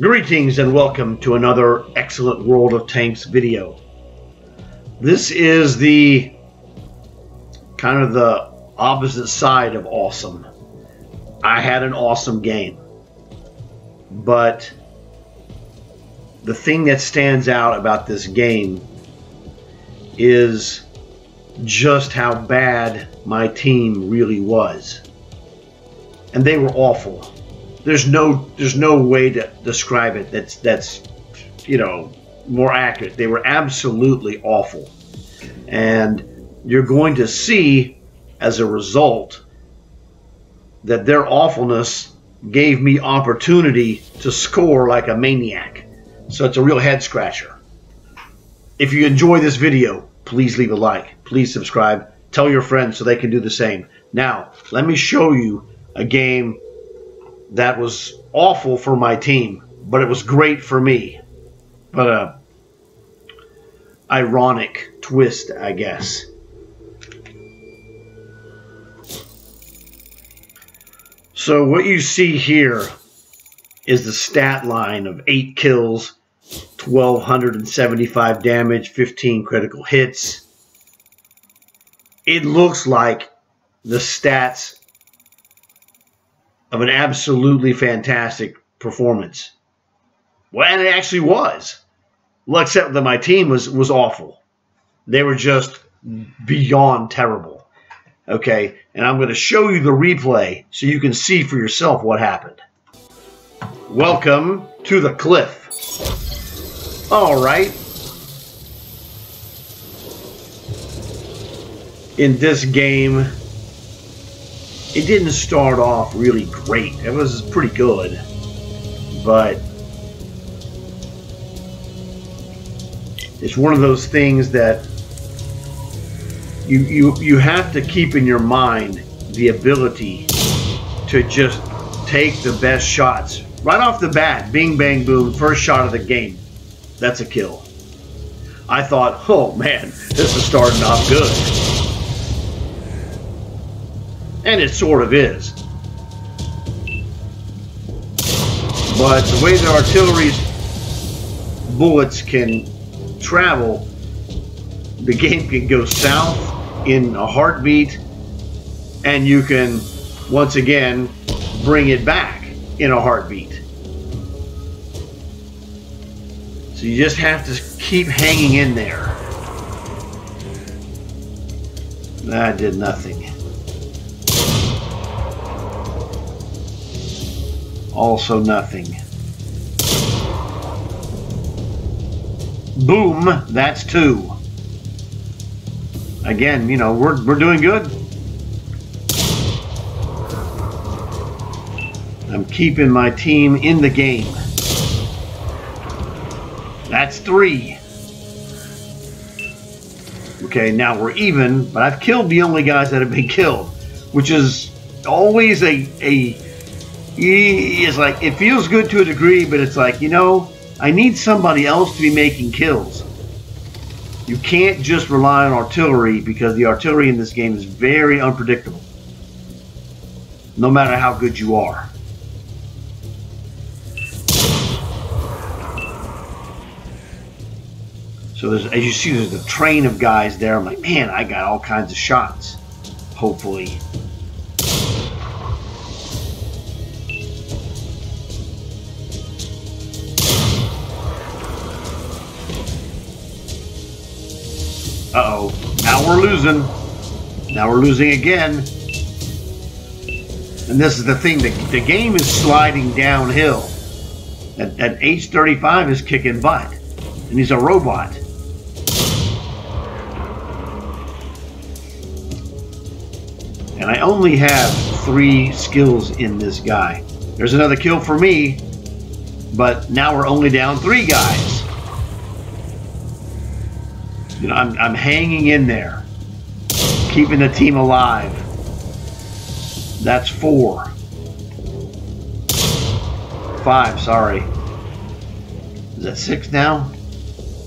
Greetings and welcome to another excellent World of Tanks video. This is the kind of the opposite side of awesome. I had an awesome game, but the thing that stands out about this game is just how bad my team really was. And they were awful. There's no way to describe it that's more accurate. They were absolutely awful. And you're going to see as a result that their awfulness gave me opportunity to score like a maniac. So it's a real head scratcher. If you enjoy this video, please leave a like. Please subscribe. Tell your friends so they can do the same. Now, let me show you a game that was awful for my team, but it was great for me. But a ironic twist, I guess. So what you see here is the stat line of 8 kills, 1,275 damage, 15 critical hits. It looks like the stats of an absolutely fantastic performance. Well, and it actually was. Well, except that my team was awful. They were just beyond terrible. Okay, and I'm going to show you the replay so you can see for yourself what happened. Welcome to the cliff. All right. In this game, it didn't start off really great. It was pretty good, but it's one of those things that you have to keep in your mind the ability to just take the best shots right off the bat. Bing, bang, boom, first shot of the game. That's a kill. I thought, oh man, this is starting off good. And it sort of is. But the way the artillery's bullets can travel, the game can go south in a heartbeat, and you can, once again, bring it back in a heartbeat. So you just have to keep hanging in there. That did nothing. Also nothing. Boom, that's 2. Again, you know, we're doing good. I'm keeping my team in the game. That's 3. Okay, now we're even, but I've killed the only guys that have been killed, which is always it's like, it feels good to a degree, but it's like, you know, I need somebody else to be making kills. You can't just rely on artillery, because the artillery in this game is very unpredictable, no matter how good you are. So there's, as you see, there's a train of guys there. I'm like, man, I got all kinds of shots, hopefully. Uh-oh, now we're losing. Now we're losing again. And this is the thing, the game is sliding downhill. That H-35 is kicking butt. And he's a robot. And I only have 3 skills in this guy. There's another kill for me, but now we're only down 3 guys. You know, I'm hanging in there, keeping the team alive. That's 4. 5, sorry. Is that 6 now?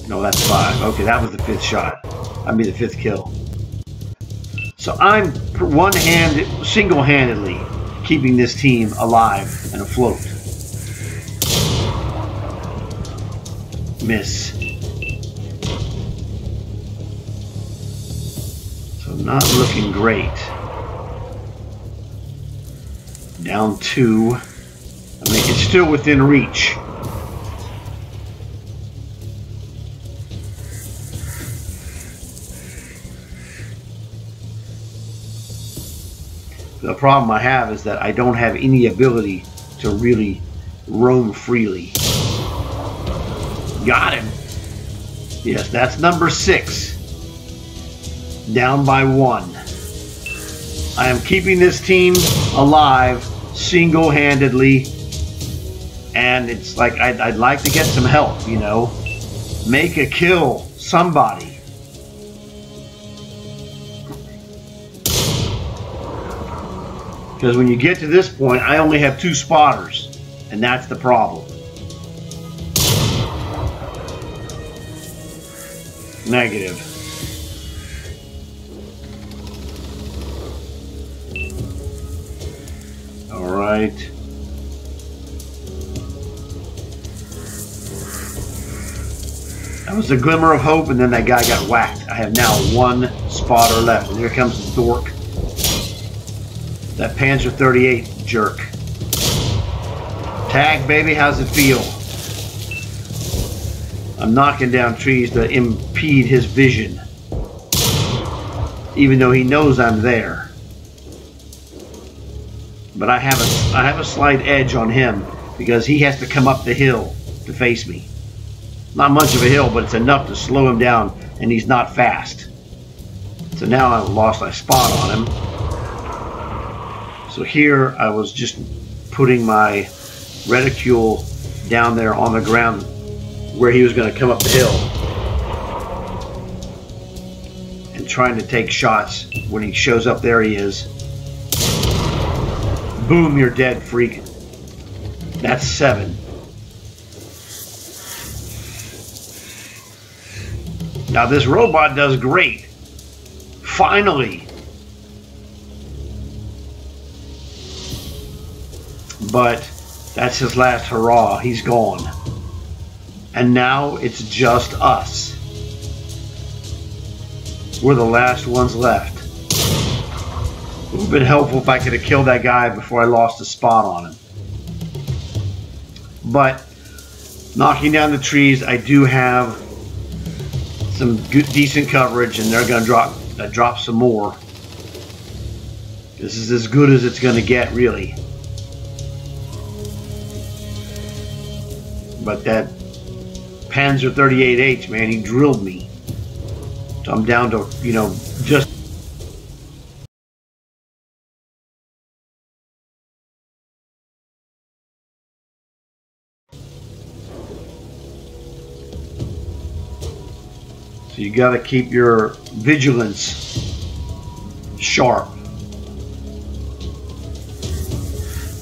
No, that's 5. Okay, that was the 5th shot. I mean the 5th kill. So I'm single-handedly keeping this team alive and afloat. miss. So not looking great. Down 2. I mean, it's still within reach. The problem I have is that I don't have any ability to really roam freely. Got him. Yes, that's number 6. Down by 1. I am keeping this team alive single-handedly, and it's like I'd like to get some help, you know. Make a kill, somebody. Because when you get to this point, I only have 2 spotters, and that's the problem. Negative. All right. That was a glimmer of hope, and then that guy got whacked. I have now 1 spotter left, and here comes the dork. That Panzer 38 jerk. Tag, baby, how's it feel? I'm knocking down trees to impede his vision, even though he knows I'm there. But I have a slight edge on him because he has to come up the hill to face me. Not much of a hill, but it's enough to slow him down, and he's not fast. So now I've lost my spot on him. So here I was just putting my reticule down there on the ground where he was going to come up the hill and trying to take shots. When he shows up, there he is. Boom, you're dead, freak. That's 7. Now this robot does great. Finally. But that's his last hurrah. He's gone. And now it's just us. We're the last ones left. It would have been helpful if I could have killed that guy before I lost the spot on him. But knocking down the trees, I do have some good, decent coverage, and they're going to drop some more. This is as good as it's going to get, really. But that Panzer 38H, man, he drilled me. So I'm down to, you know, just... So you got to keep your vigilance sharp.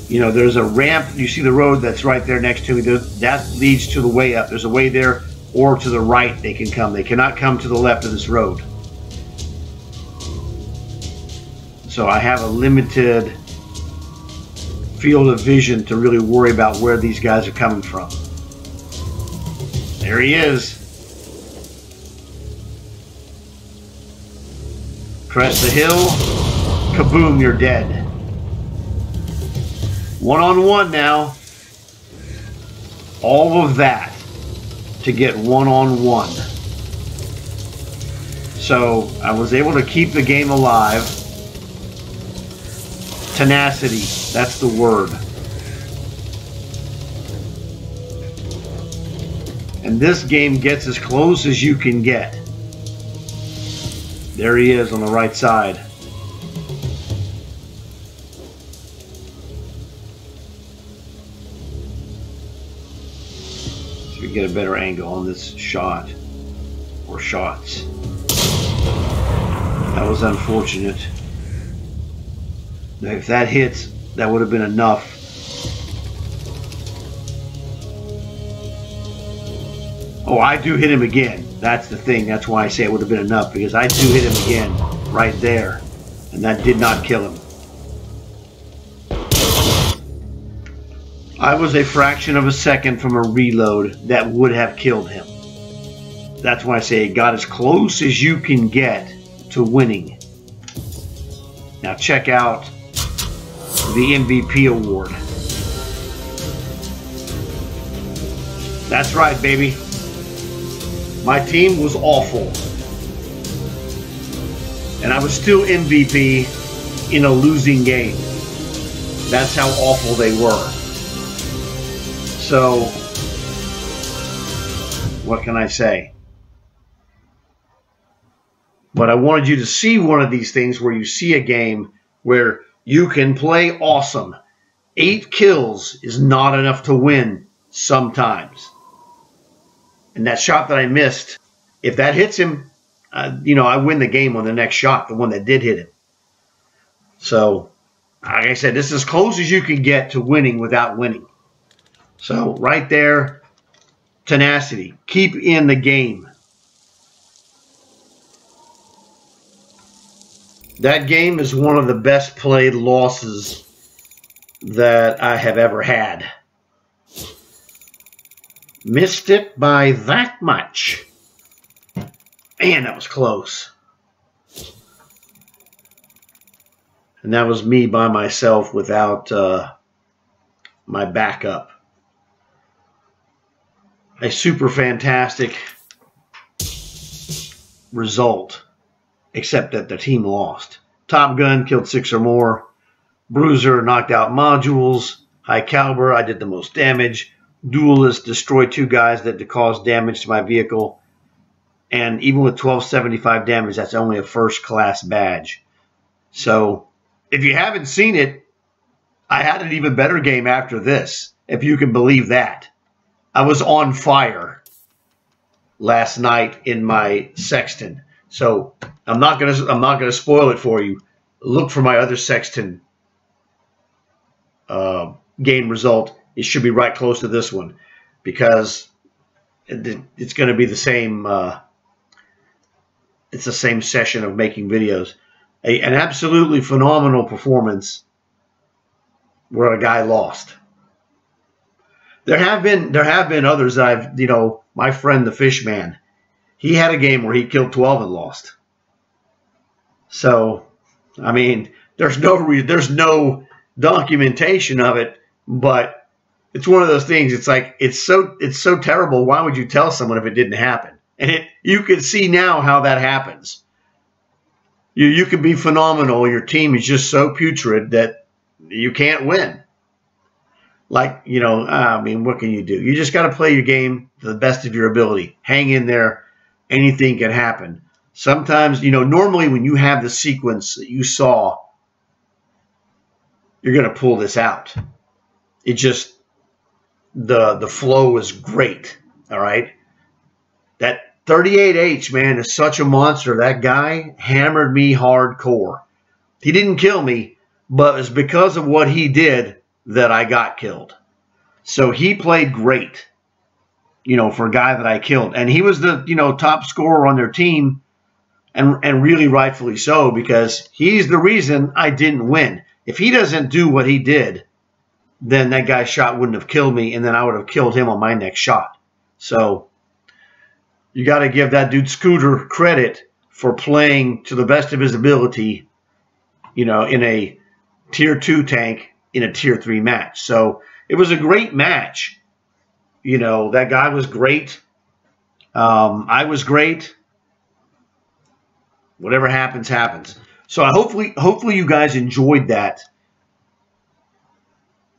You know, there's a ramp. You see the road that's right there next to me. That leads to the way up. There's a way there, or to the right they can come. They cannot come to the left of this road. So I have a limited field of vision to really worry about where these guys are coming from. There he is. Crest the hill. Kaboom, you're dead. One-on-one now. All of that to get one-on-one. So I was able to keep the game alive. Tenacity, that's the word. And this game gets as close as you can get. There he is on the right side. So we get a better angle on this shot, or shots. That was unfortunate. Now, if that hits, that would have been enough. Oh, I do hit him again. That's the thing. That's why I say it would have been enough, because I do hit him again right there, and that did not kill him. I was a fraction of a second from a reload that would have killed him. that's when I say it got as close as you can get to winning. Now check out the MVP award. That's right, baby. My team was awful. And I was still MVP in a losing game. That's how awful they were. So, what can I say? But I wanted you to see one of these things where you see a game where you can play awesome. 8 kills is not enough to win sometimes. And that shot that I missed, if that hits him, I win the game on the next shot, the one that did hit him. So, like I said, this is as close as you can get to winning without winning. So, right there, tenacity. Keep in the game. That game is one of the best played losses that I have ever had. Missed it by that much. Man, that was close. And that was me by myself without my backup. A super fantastic result, except that the team lost. Top Gun killed 6 or more. Bruiser knocked out modules. High Caliber, I did the most damage. Duelist destroyed 2 guys that caused damage to my vehicle. And even with 1275 damage, that's only a first class badge. So, if you haven't seen it, I had an even better game after this, if you can believe that. I was on fire last night in my Sexton. So, I'm not gonna spoil it for you. Look for my other Sexton game result. It should be right close to this one, because it's going to be the same. It's the same session of making videos. An absolutely phenomenal performance where a guy lost. There have been others that I've, my friend the Fishman, he had a game where he killed 12 and lost. So, I mean, there's no documentation of it, but it's one of those things. It's like it's so terrible. Why would you tell someone if it didn't happen? And you can see now how that happens. You can be phenomenal. Your team is just so putrid that you can't win. Like, I mean, what can you do? You just got to play your game to the best of your ability. Hang in there. Anything can happen. Sometimes, normally when you have the sequence that you saw, you're going to pull this out. It just, the flow is great. All right. That 38H, man, is such a monster. That guy hammered me hardcore. He didn't kill me, but it's because of what he did that I got killed. So he played great, for a guy that I killed. And he was the, top scorer on their team, and really rightfully so, because he's the reason I didn't win. If he doesn't do what he did, then that guy's shot wouldn't have killed me, and then I would have killed him on my next shot. So you got to give that dude Scooter credit for playing to the best of his ability, in a Tier 2 tank in a Tier 3 match. So it was a great match. That guy was great. I was great. Whatever happens, happens. So hopefully you guys enjoyed that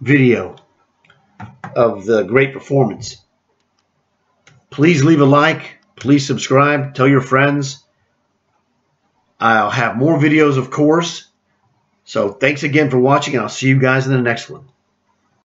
video of the great performance. Please leave a like. Please subscribe. Tell your friends. I'll have more videos, of course. So thanks again for watching, and I'll see you guys in the next one.